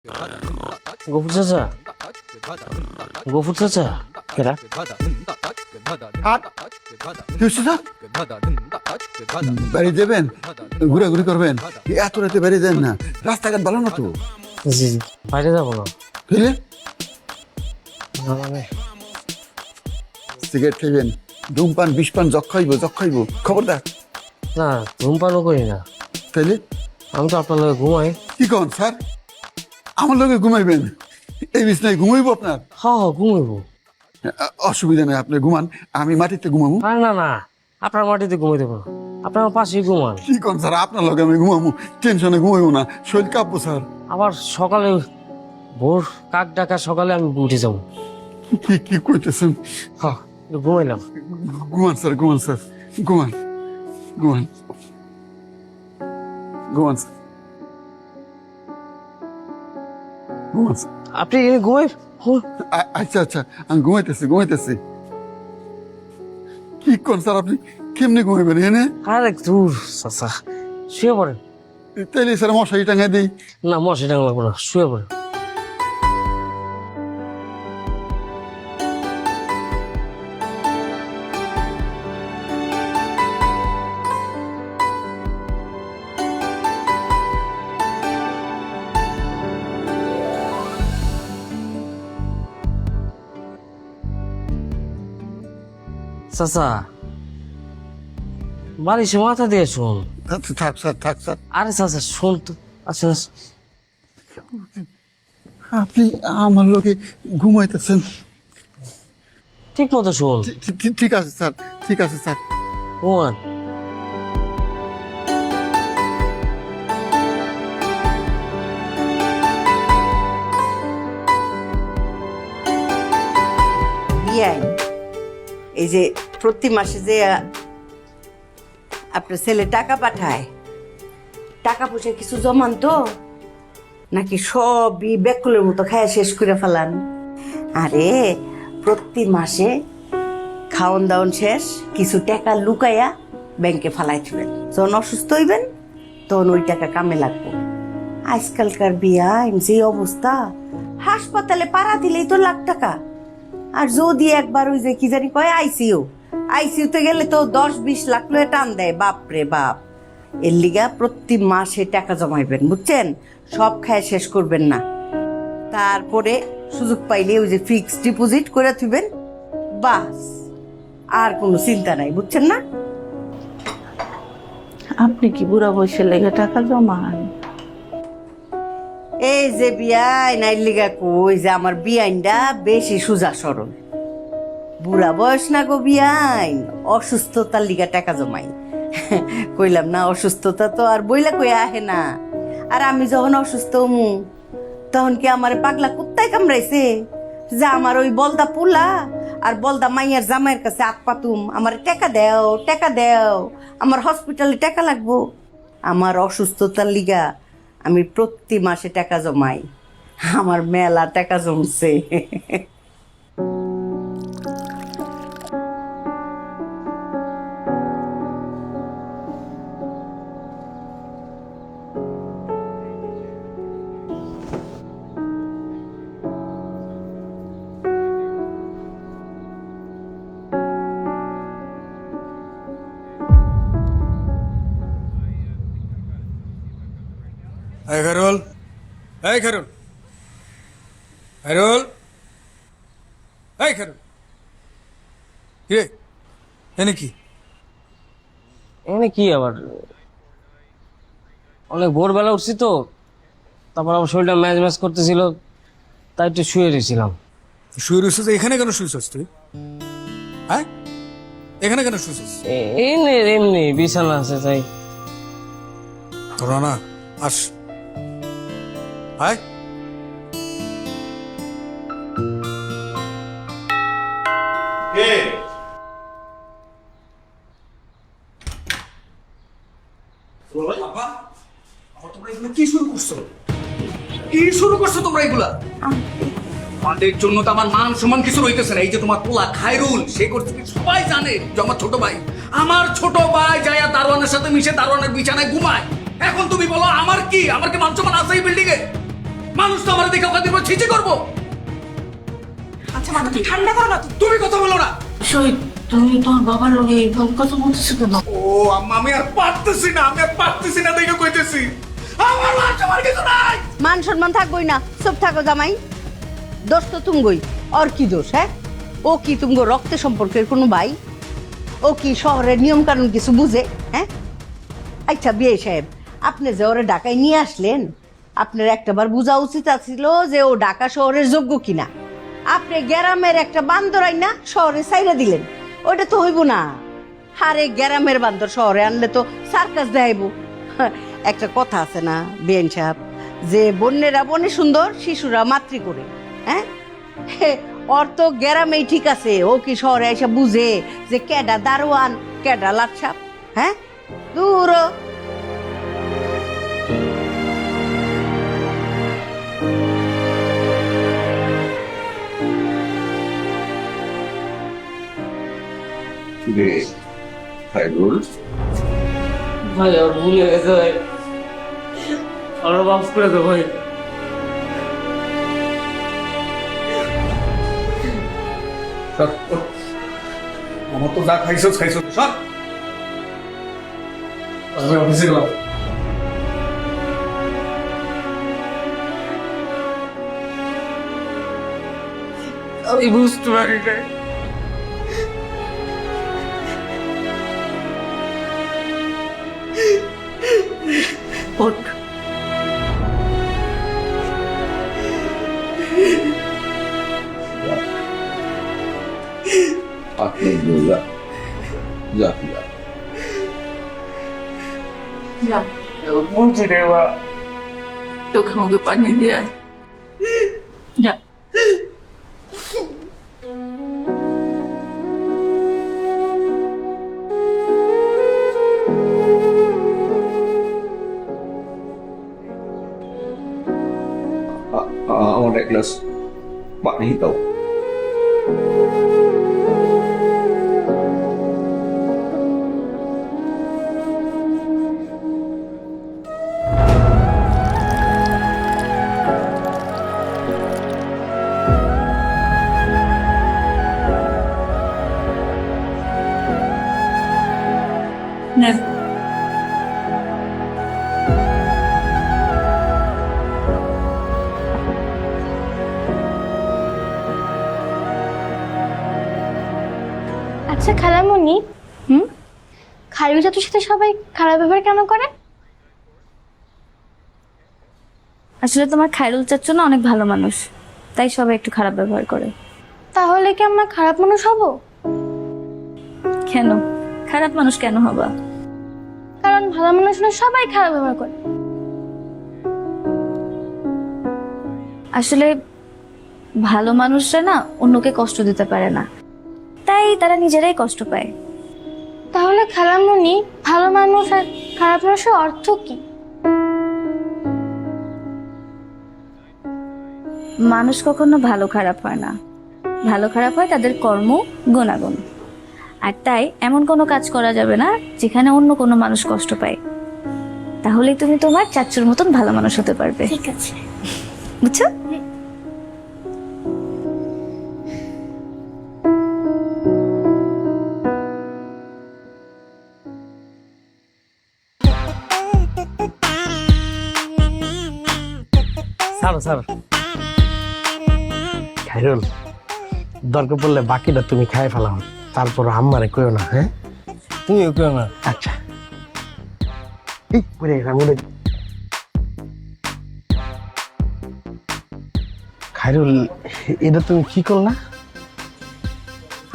গফুর চাচা, গফুর চাচা, কেরা? হাট কি হচ্ছে স্যার? বাড়ি দেবেন, ঘুরাঘুরি করবেন, এত রাতে বাড়ি দেন না, রাস্তাঘাট ভালো না তো। জি জি, বাইরে যাবো না। বুঝলে না, মানে সিগারেট খাইবেন, ধূমপান বিষপান জগ খাইব খবরদার। না, ধূমপানও করি না। তাইলে আমি তো আপনার লগে ঘুমাই। কি কন স্যার? আমার লগে ঘুমাইবেন? এই বিছনায় ঘুমাইব আপনার? হ্যাঁ হ্যাঁ, ঘুমাইবো। অসুবিধা নেই, আপনি ঘুমান, আমি মাটিতে ঘুমাবো। না না না, আপনার মাটিতে ঘুমাই দেবো না, আপনার পাশেই ঘুমান। কি কন স্যার? আপনার লগে আমি ঘুমাবো? টেনশনে ঘুমাইবো না, শরীর কাঁপবো স্যার। আবার সকালে ভোর কাক ডাকা সকালে আমি উঠে যাবো। কি কি কইতেছেন? হ্যাঁ, একটু ঘুমাইলাম। ঘুমান স্যার, ঘুমান স্যার, ঘুমান ঘুমান ঘুমান স্যার, ঘুমান স্যার। আপনি এনে ঘুমাই। আচ্ছা আচ্ছা, আমি ঘুমাইতেছি। কি কোন স্যার, আপনি কেমনি ঘুমাইবেন এনে? আরে দূর চাচা, শুয়ে পড়েন। তাইলে স্যার মশারি টাঙাই দিই। না, মশারি টাঙা লাগবো না, শুয়ে পড়েন। চাচা, বালিশে মাথা দিয়ে শুন। আচ্ছা, থাক স্যার। আরে চাচা শুন তো। আচ্ছা আচ্ছা। আপনি আমার লোকে ঘুমাইতেছেন? ঠিক মতো শুন। ঠিক আছে স্যার, ঠিক আছে স্যার। ঘুমান। বিয়াই, এই যে প্রতি মাসে যে আপনার ছেলে টাকা পাঠায়, টাকা পয়সা কিছু জমান তো, নাকি সবই বেকুলের মতো খায় শেষ করে ফেলান? আরে প্রতি মাসে খাওন দাওন শেষ, কিছু টাকা লুকাইয়া ব্যাংকে ফালাই দিবেন। যখন অসুস্থ হইবেন তখন ওই টাকা কামে লাগবো। আজকালকার বিয়া যে অবস্থা, হাসপাতালে পাড়া দিলেই তো লাখ টাকা। আর যদি একবার ওই যে কি জানি কয় আইসিইউতে গেলে তো 10-20 লাখ লয়ে টান দেয়। বাপ রে বাপ। এর লিগা প্রতি মাসে টাকা জমাইবেন, বুঝছেন? সব খায় শেষ করবেন না। তারপরে সুযোগ পাইলে ওই যে ফিক্সড ডিপোজিট করে থুবেন, বাস। আর কোনো চিন্তা নাই, বুঝছেন না? আপনি কি বুড়া বয়সের লেগে টাকা জমান? এই যে বিয়াইন আইর লিগা কই যে আমার বিয়াইনটা বেশি সোজা সরল। বুড়া বয়স না গো বিয়াইন, অসুস্থতার লিগা টাকা জমাই। কইলাম না, অসুস্থতা তো আর বইলা কই আহে না। আর আমি যখন অসুস্থ হমু তখন কি আমার পাগলা কুত্তায় কামড়াইছে যে আমার ওই বলদা পুলা আর বলদা মাইয়ার জামাইয়ের কাছে আত পাতুম, আমার টাকা দেও, আমার হসপিটালে টাকা লাগবো? আমার অসুস্থতার লিগা আমি প্রতি মাসে টাকা জমাই। আমার মেলা টাকা জমছে। এই খারুল, এই খারুল, খারুল, এই খারুল, কিরে এনে কি? এখানে কি আবার, অনেক ভোরবেলা উঠছি তো, তারপর আমার শরীরটা ম্যাচ ম্যাচ করতেছিল, তাই একটু শুয়ে রয়েছিলাম। শুয়ে রয়েছিস? এখানে কেন শুয়েছিস তুই? হ্যাঁ, এখানে কেন শুয়েছিস? এমনি এমনি বিছানা আছে তাই। তোরা না আস, আয়। কি শুরু করছো তোমরা এগুলা? আমাদের জন্য তো আমার মান সম্মান কিছু রইতেছে না। এই যে তোমার পোলা খায়রুল, সে করছে কি সবাই জানে যে আমার ছোট ভাই যায়া দারোয়ানের সাথে মিশে দারোয়ানের বিছানায় ঘুমায়। এখন তুমি বলো আমার কি মান সম্মান আছে এই বিল্ডিং এ? মানুষ তো আমার দেখে ওখানে ছিচি করবো। আচ্ছা মাথা ঠান্ডা করো না তো। তুমি কথা বলো না। শহীদ তুমি তোমার বাবার লগে এইভাবে কথা বলতেছো কেন? ও আম্মা, আমি আর পারতেছি না দেখে কইতেছি। আমার মান সম্মান কিছু নাই। মান সম্মান থাকবোই না, চুপ থাকো জামাই। দোষ তো তুমগই, আর কি দোষ? হ্যাঁ, ও কি তুমগো রক্তের সম্পর্কের কোনো ভাই? ও কি শহরের নিয়ম কানুন কিছু বুঝে? হ্যাঁ, আচ্ছা বিয়ে সাহেব, আপনি যে ওরে ঢাকায় নিয়ে আসলেন, আপনার একটাবার বোঝা উচিত ছিল যে ও ঢাকা শহরের যোগ্য কিনা। আপনি গ্রামের একটা বান্দরাই না শহরে ছাইরা দিলেন, ওইটা তো হইব না। আরে গ্রামের বান্দর শহরে আনলে তো সার্কাস দেখাইব। একটা কথা আছে না বিয়েন সাহেব, যে বন্যেরা বনে সুন্দর, শিশুরা মাতৃ করে। হ্যাঁ, ওর তো গ্রামেই ঠিক আছে, ও কি শহরে এসে বুঝে যে কেডা দারোয়ান কেডা লাটসাপ? হ্যাঁ, দূর। খাইরুল, ভাই আর ভুলে গেছে ভাই, আরো মাফ করে দে ভাই। আমার তো যা খাইছো সব আমি অফিসে গেলাম। আমি বুঝতে পারি না। ওঠ। আপনি যা যা যা। যা বলছি রে বা, চোখে মুখে পানি দিয়ে আয়। যা। আমার এক গ্লাস পানি দাও। নেন। আচ্ছা খালামণি, খায়রুল চাচুর সাথে সবাই খারাপ ব্যবহার কেন করে? আসলে তোমার খায়রুল চাচ্চু না অনেক ভালো মানুষ, তাই সবাই একটু খারাপ ব্যবহার করে। তাহলে কি আমরা খারাপ মানুষ হব? কেন খারাপ মানুষ কেন হবা? কারণ ভালো মানুষ না সবাই খারাপ ব্যবহার করে। আসলে ভালো মানুষরা না অন্যকে কষ্ট দিতে পারে না, তাই তারা নিজেরাই কষ্ট পায়। তাহলে খালামণি, ভালো মানুষ আর খারাপ মানুষের অর্থ কি? মানুষ কখনো ভালো খারাপ হয় না, ভালো খারাপ হয় তাদের কর্ম গুণাগুণ। আর তাই এমন কোনো কাজ করা যাবে না যেখানে অন্য কোনো মানুষ কষ্ট পায়, তাহলেই তুমি তোমার চাচ্চুর মতন ভালো মানুষ হতে পারবে। ঠিক আছে, বুঝছো? ছাড়ো ছাড়ো। খাইরুল, দরকার পড়লে বাকিটা তুমি খাই ফেলাও, তারপর আম্মারে কইও না। হ্যাঁ, তুমিও কইও না। আচ্ছা, এই পড়ে গেলাম। খাইরুল, এটা তুমি কি করলা?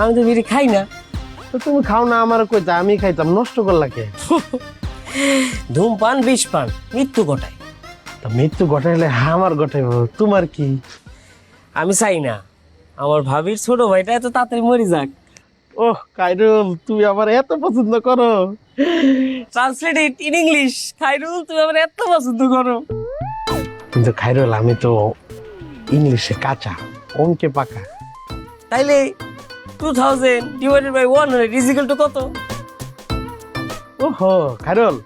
আমি তো বিড়ি খাই না। তো তুমি খাও না, আমার কইতা, আমি খাইতাম, নষ্ট করলা কে? ধূমপান বিষ পান মৃত্যু ঘটায়। তা মৃত্যু ঘটাইলে আমার ঘটাইব, তোমার কি? আমি চাই না আমার ভাবির ছোট ভাইটা এত তাড়াতাড়ি মরে যাক। ওহ খাইরুল, তুমি আমার এত পছন্দ করো। Translate it in English. Khairul, তুমি আমার এত পছন্দ করো। কিন্তু খাইরুল, আমি তো ইংলিশে কাঁচা, অঙ্কে পাকা। তাইলে 2000 divided by 100 is equal to কত? ওহো খাইরুল,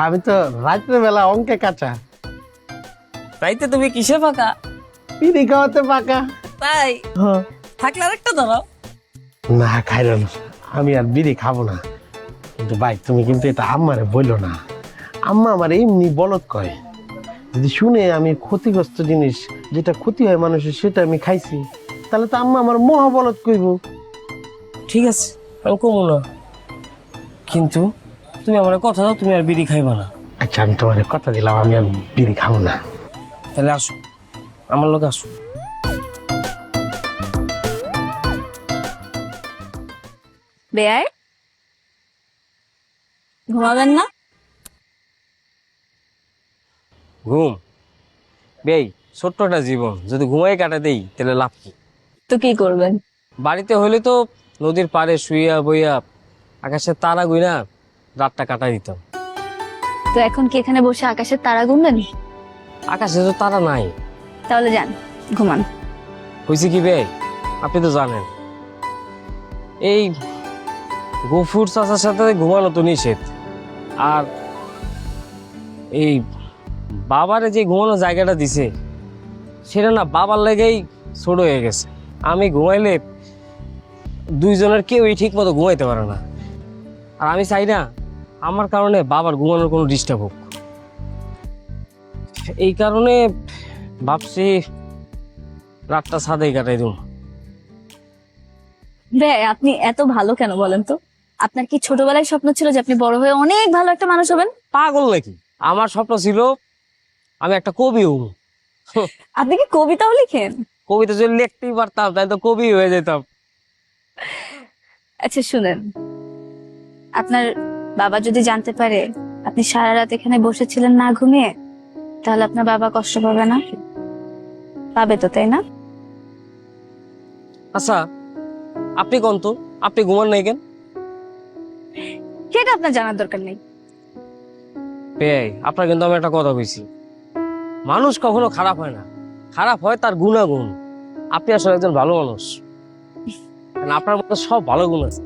আমি তো রাত্রে বেলা অঙ্কে কাঁচা। রাইতে তুমি কিসে ফাঁকা? বিড়ি খাওয়াতে পাকা। তাই হ্যাঁ। থাকলে আরেকটা ধরাও। না খাইলাম, আমি আর বিড়ি খাবো না। কিন্তু ভাই তুমি কিন্তু এটা আম্মারে বললো না। আম্মা আমার এমনি বলত কয়, যদি শুনে আমি ক্ষতিগ্রস্ত জিনিস, যেটা ক্ষতি হয় মানুষের, সেটা আমি খাইছি, তাহলে তো আম্মা আমার মহাবলত কইব। ঠিক আছে, আমি কমু না, কিন্তু তুমি আমার কথা দাও, তুমি আর বিড়ি খাইবা না। আচ্ছা আমি তোমার কথা দিলাম, আমি আর বিড়ি খাবো না। তাহলে আসো, আমার লোক আসো। বেয়াই, ঘুমাবেন না? ঘুম বেই, ছোট্ট একটা জীবন, যদি ঘুমাই কাটা দেই তাহলে লাভ কি? তো কি করবেন? বাড়িতে হলে তো নদীর পাড়ে শুইয়া বইয়া আকাশের তারা গুইনা রাতটা কাটাই দিতাম। তো এখন কি এখানে বসে আকাশের তারা গুনবেন? আকাশে তো তারা নাই। তাহলে যান, ঘুমান। হয়েছে কি বেই, আপনি তো জানেন এই গফুর চাচার সাথে ঘুমানো তো নিষেধ। আর এই বাবারে যে ঘুমানোর জায়গাটা দিছে, সেটা না বাবার লেগেই ছোট হয়ে গেছে। আমি ঘুমাইলে দুইজনের কেউই ঠিক মতো ঘুমাইতে পারে না। আর আমি চাই না আমার কারণে বাবার ঘুমানোর কোনো ডিস্টার্ব হোক। এই কারণে ভাবছি রাতটা ছাদেই কাটাই দেব। বেয়াই, আপনি এত ভালো কেন বলেন তো? আপনার কি ছোটবেলায় স্বপ্ন ছিল যে আপনি বড় হয়ে অনেক ভালো একটা মানুষ হবেন? পাগল নাকি? আমার স্বপ্ন ছিল আমি একটা কবি হব। আপনি কি কবিতাও লিখেন? কবিতা যদি লিখতেই পারতাম তাই তো কবি হয়ে যেতাম। আচ্ছা শুনেন, আপনার বাবা যদি জানতে পারে আপনি সারা রাত এখানে বসেছিলেন না ঘুমিয়ে, তাহলে আপনার বাবা কষ্ট পাবে না? পাবে তো, তাই না? আচ্ছা আপনি কোন তো, আপনি ঘুমান নাই কেন? সেটা আপনার জানার দরকার নেই। পেয়ে আপনার কিন্তু আমি একটা কথা কইছি, মানুষ কখনো খারাপ হয় না, খারাপ হয় তার গুণাগুণ। আপনি আসলে একজন ভালো মানুষ, আপনার মধ্যে সব ভালো গুণ আছে।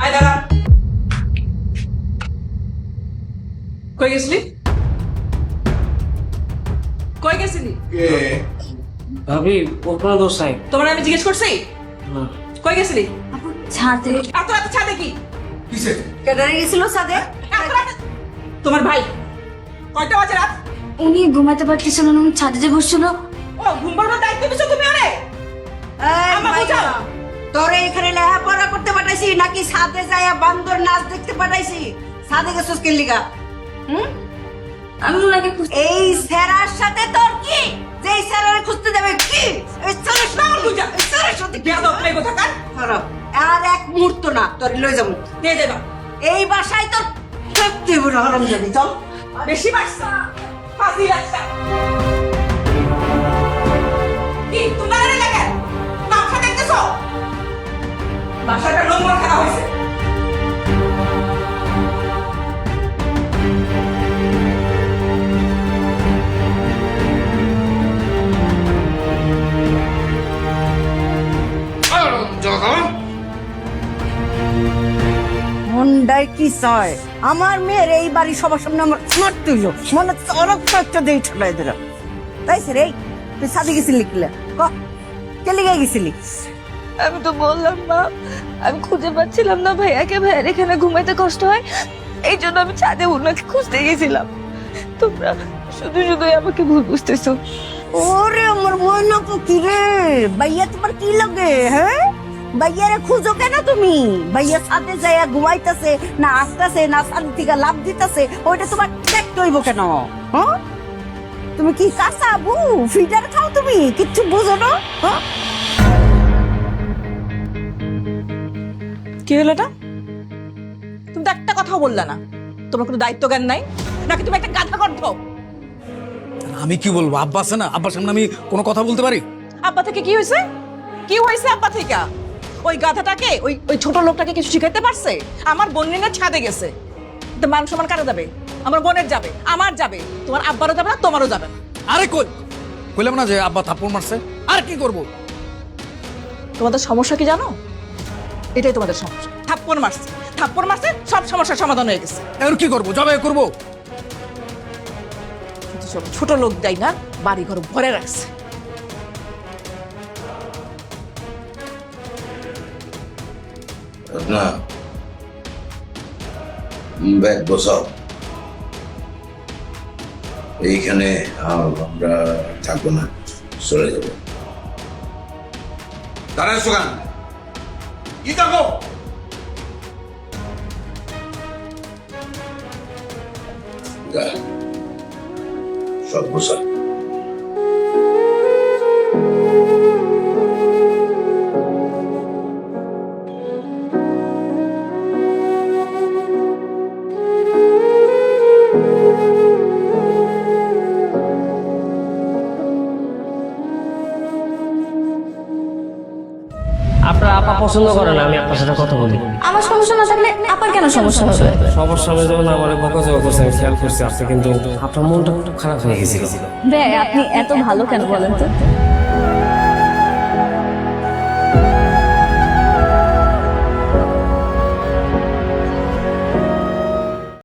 আয় দাঁড়া। কই গেছিলি? কই গেছিলি? ভাবি ওর কোনো দোষ নাই। তোমার আমি জিজ্ঞেস করছি কই গেছিলি? ছাদে। এত রাতে ছাদে কি? কিসে? কেদারে গেছিল সাদে? এত রাতে তোমার ভাই কয়টা বাজে রাত? উনি ঘুমাতে পারতেছিল না, উনি ছাদে যে বসছিল। ও ঘুম পাড়ানোর দায়িত্ব দিছো তুমি ওরে? আমার বুঝাও। তোরে এখানে লেখাপড়া করতে পাঠাইছি নাকি সাদে যায়া বান্দর নাচ দেখতে পাঠাইছি? সাদে গেছিস কে লিগা? আমি ওনাকে এই স্যারের সাথে তোর কি? যে স্যারের খুঁজতে যাবে কি? এই স্যারের সাথে বুঝা, এই স্যারের সাথে কি? বেয়াদব প্লে কোথাকার? খারাপ। আর এক মুহূর্ত না তোর লই যাবো। দিয়ে দেবা। এই বাসায় তোর সত্যি বড় হারাম জানি। চল। বেশি বাসা ফাঁসি লাগছে। কি তোমরা এর লাগে বাসা দেখতেছো? বাসাটা নম্বর খারাপ হয়েছে। মন্ডাই কি চায়? আমার মেয়ের এই বাড়ি সবার সামনে আমার মারতে হইল, মনে হচ্ছে অরক একটা দিয়ে ঠেলাই দিল। তাই সে রে, তুই সাদে গেছিলি কিলে? ক কে লিগে গেছিলি? আমি তো বললাম মা, আমি খুঁজে পাচ্ছিলাম না ভাইয়াকে, ভাইয়ার এখানে ঘুমাইতে কষ্ট হয়, এই জন্য আমি ছাদে ওনাকে খুঁজতে গেছিলাম। তোমরা শুধু শুধুই আমাকে ভুল বুঝতেছো। ওরে আমার ময়না কি রে, ভাইয়া তোমার কি লাগে? হ্যাঁ, ভাইয়ারে খুঁজো কেন তুমি? ভাইয়া সাথে যাইয়া ঘুমাইতেছে না আসতেছে না সাথে থেকে লাভ দিতেছে, ওইটা তোমার দেখতে হইব কেন? হ্যাঁ তুমি কি কাঁচা আবু ফিডার খাও তুমি কিচ্ছু বোঝো না হ্যাঁ? কি হলো এটা? তুমি তো একটা কথাও বললা না। তোমার কোনো দায়িত্ব জ্ঞান নাই নাকি তুমি একটা গাধা কণ্ঠ? আমি কি বলবো? আব্বা আছে না, আব্বার সামনে আমি কোনো কথা বলতে পারি? আব্বা থেকে কি হয়েছে? কি হয়েছে আব্বা থেকে? ওই গাধাটাকে ওই ওই ছোট লোকটাকে কিছু শিখাইতে পারছে? আমার বোনের না ছাদে গেছে, তো মান সম্মান কারা যাবে? আমার বোনের যাবে, আমার যাবে, তোমার আব্বারও যাবে না, তোমারও যাবে না। আরে কইলাম না যে আব্বা থাপ্পড় মারছে, আর কি করব? তোমাদের সমস্যা কি জানো? এটাই তোমাদের সমস্যা। থাপ্পড় মারছে, সব সমস্যার সমাধান হয়ে গেছে। আর কি করব? জবাই করব? কিন্তু সব ছোট লোক দেয় না, বাড়ি ঘর ভরে রাখছে। না ব্যাগ বসাও এইখানে। আমরা থাকবো না, চলে যাবো। দাঁড়ায় সুগান কি থাকো? সব বসা। আপনার আপা পছন্দ করে না আমি আপনার সাথে কথা বলি। আমার সমস্যা না থাকলে আপনার কেন সমস্যা হবে? সবার সামনে যখন আমার বকাঝকা করছে আমি খেয়াল করছি আপনি, কিন্তু আপনার মনটা খুব খারাপ হয়ে গেছিল। ভাই আপনি এত ভালো কেন বলেন তো?